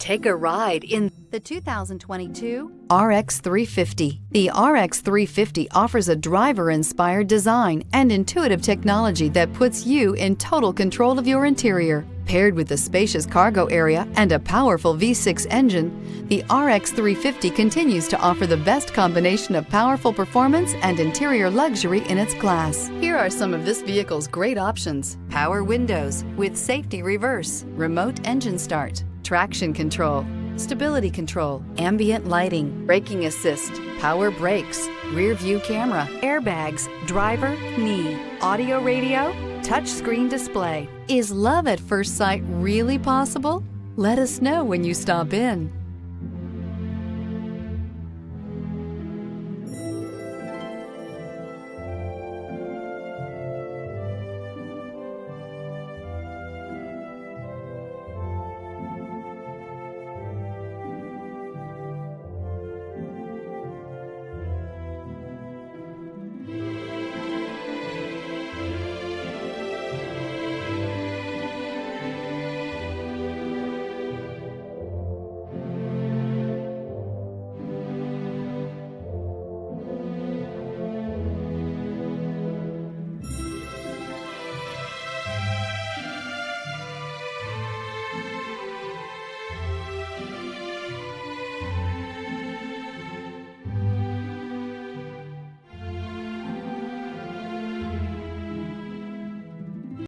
Take a ride in the 2022 RX 350. The RX 350 offers a driver-inspired design and intuitive technology that puts you in total control of your interior. Paired with a spacious cargo area and a powerful V6 engine, the RX 350 continues to offer the best combination of powerful performance and interior luxury in its class. Here are some of this vehicle's great options: power windows with safety reverse, remote engine start, traction control, stability control, ambient lighting, braking assist, power brakes, rear view camera, airbags, driver, knee, audio radio, touchscreen display. Is love at first sight really possible? Let us know when you stop in.